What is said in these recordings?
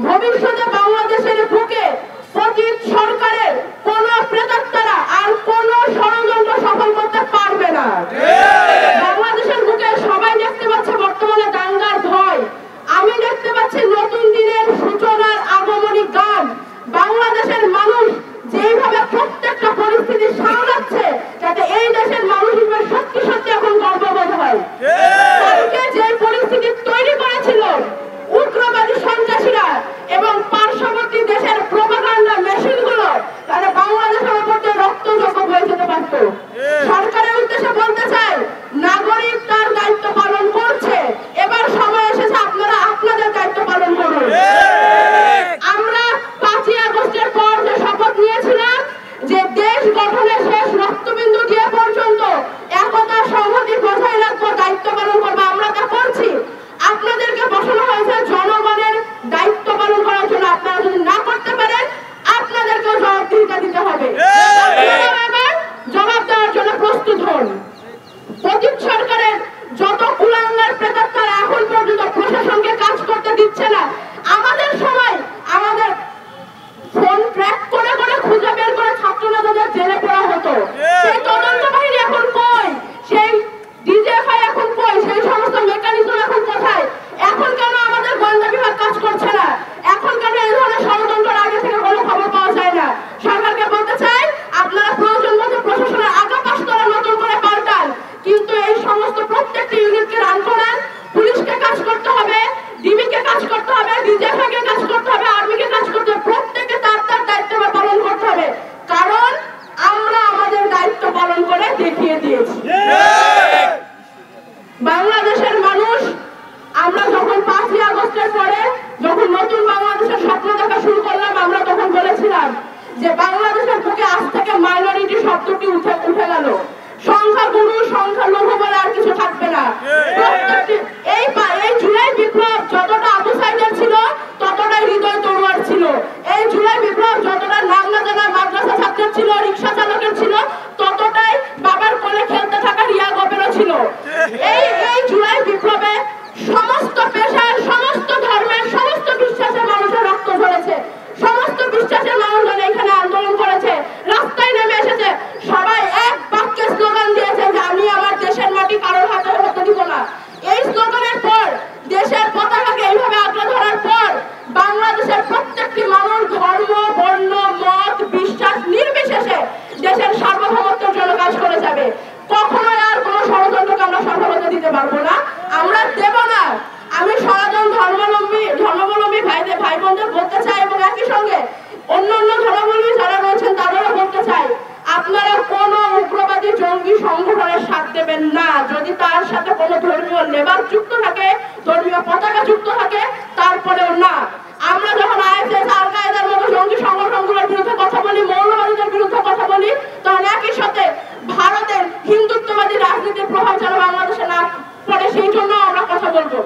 ভবিষ্যতে বাংলাদেশের বুকে পতিত সরকারের কোন প্রেতাত্মারা আর কোন ষড়যন্ত্র সফল করতে পারবে না। বাংলাদেশের বুকে সবাই দেখতে পাচ্ছে বর্তমানে দাঙ্গার ভয়। আমি দেখতে পাচ্ছি নতুন দিনের সূচনার আগমনী গান। বাংলাদেশের মানুষ যেভাবে প্রত্যেকটা পরিস্থিতি সামলাচ্ছে, যাতে এই দেশের মানুষ হিসেবে সত্যি সত্যি এখন গর্ববোধ হয়। যে পরিস্থিতি তৈরি করেছিল উগ্রবাদী সন্ত্রাসীরা এবং পার্শ্ববর্তী দেশের প্রোপাগান্ডা মেশিনগুলো, তারা বাংলাদেশের উপর দিয়ে রক্তযোগ্য হয়ে যেতে পারত। সরকারের উদ্দেশ্যে বলতে চাই, নাগরিক তার দায়িত্ব পালন করছে, এবার সময় এসেছে আপনারা আপনাদের দায়িত্ব পালন করুন। আমরা 5ই আগস্টের পর যে শপথ নিয়েছিলাম যে দেশ গঠনের শেষ রক্তবিন্দু দিয়ে পর্যন্ত একতা সংহতি বজায় রাখবো, দায়িত্ব পালন করবো, আমরা তা করছি। আপনাদেরকে বসানো হয়েছে জনগণের দায়িত্ব পালন করার জন্য। আপনারা যদি না করতে পারেন আপনাদেরকেও জবাবদিহিতা দিতে হবে। এবার জবাব দেওয়ার জন্য প্রস্তুত হন। পতিত সরকারের যত কুলাঙ্গার প্রেতাত্মারা এখন পর্যন্ত প্রশাসনকে কাজ করতে দিচ্ছে না, আমাদের সময় আমাদের ফোন ট্র্যাক করে করে খুঁজে বের করে ছাত্রনেতাদের জেলে পড়া হতো। সেই তদন্ত বাহিনী এখন কই? সেই ডিজিএফআই এখন কই? সেই সমস্ত মেকানিজম এখন কোথায়? এখন কেন আমাদের গোয়েন্দা বিভাগ কাজ করছে না? এখন কেন এই ধরনের ষড়যন্ত্রের আগে থেকে কোনো খবর পাওয়া যায় না? সরকারকে বলতে চাই, আপনারা প্রয়োজন মতো প্রশাসনের আগা পাশতলা নতুন করে পাল্টান, কিন্তু এই সমস্ত প্রত্যেকটি ইউনিটকে রান করান। পুলিশকে কাজ করতে হবে, ডিবিকে কাজ করতে হবে, ডিজিএফআইকে কাজ করতে হবে, আর্মিকে কাজ করতে হবে। প্রত্যেকে তার তার দায়িত্ব পালন করতে হবে, কারণ আমরা আমাদের দায়িত্ব পালন করে দেখিয়ে দিয়েছি। বাংলাদেশের মানুষ, আমরা যখন 5ই আগস্টের পরে যখন নতুন বাংলাদেশের স্বপ্ন দেখা শুরু করলাম, আমরা তখন বলেছিলাম যে বাংলাদেশের বুকে আজ থেকে মাইনরিটি শব্দটি উঠে গেল। সংখ্যাগুরু সংখ্যালঘু বলে আর কিছু থাকবে না। এই জুলাই বিপ্লব যতটা আবু সাইদের ছিল, ততটাই হৃদয় তরুয়ার ছিল। এই জুলাই বিপ্লব যতটা নাগনা জেলার মাদ্রাসা ছাত্রের ছিল, রিক্সা চালকের ছিল, ততটাই বাবার কোলে খেলতে থাকা রিয়া গবেরও ছিল। এই জুলাই বিপ্লবে সমস্ত পেশার, সমস্ত ধর্মের, সমস্ত বিশ্বাসের মানুষের রক্ত ঝরেছে। সমস্ত বিশ্বাসের মানুষজন এখানে আন্দোলন করেছে, রাস্তায় নেমে এসেছে। সবাই এক বাক্যে স্লোগান দিয়েছে যে আমি আমার দেশের মাটি কারোর হাতে হতে দিব না। এই স্লোগানের পর, দেশের পতাকাকে এইভাবে আঁকড়ে ধরার পর, বাংলাদেশের প্রত্যেকটি মানুষ ধর্ম, বর্ণ, মত, বিশ্বাস নির্বিশেষে দেশের সার্বভৌমত্বের জন্য কাজ করে যাবে। কখনোই আর কোনো ষড়যন্ত্রকে আমরা সফলতা দিতে পারবো না, আমরা দেব না। আমি সনাতন ধর্মাবলম্বী ভাই বোনদের বলতে চাই, এবং একই সঙ্গে অন্যান্য ধর্মাবলম্বী যারা রয়েছেন তাদেরও বলতে চাই, আপনারা কোন উগ্রবাদী জঙ্গি সংগঠনের সাথ দেবেন না। যদি তার সাথে কোনো ধর্মীয় লেবাস যুক্ত থাকে, ধর্মীয় পতাকা যুক্ত থাকে, তারপরেও না। আমরা যখন আইএসআই, আল কায়েদার মতো জঙ্গি সংগঠনগুলোর বিরুদ্ধে কথা বলি, মৌলবাদীদের বিরুদ্ধে কথা বলি, তখন একই সাথে ভারতের হিন্দুত্ববাদী রাজনীতির প্রভাব যেন বাংলাদেশে না পড়ে, সেই জন্য আমরা কথা বলবো।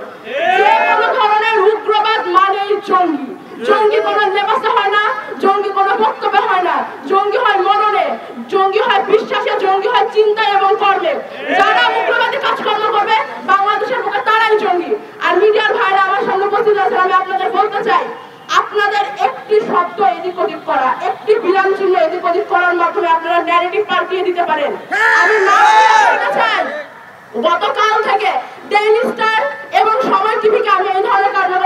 যে কোনো ধরনের উগ্রবাদ মানেই জঙ্গি। জঙ্গি কোনো লেবাসে হয় না, জঙ্গি কোনো বক্তব্যে হয় না, জঙ্গি হয় মননে, জঙ্গি হয় বিশ্বাসে, জঙ্গি হয় চিন্তায় এবং কর্মে। যারা উগ্রবাদী কাজকর্ম করবে বাংলাদেশের বুকে, তারাই জঙ্গি। আর মিডিয়ার ভাইরা আমার সামনে উপস্থিত আছেন, আমি আপনাদের বলতে চাই, আপনাদের একটি শব্দ এদিক ওদিক করা, একটি বিরাম চিহ্ন এদিক ওদিক করার মাধ্যমে আপনারা ন্যারেটিভ পাল্টিয়ে দিতে পারেন। আমি না বলতে চাই, গতকাল থেকে ডেইলি স্টার এবং সময় টিভিকে আমি এই ধরনের কার্যক্রম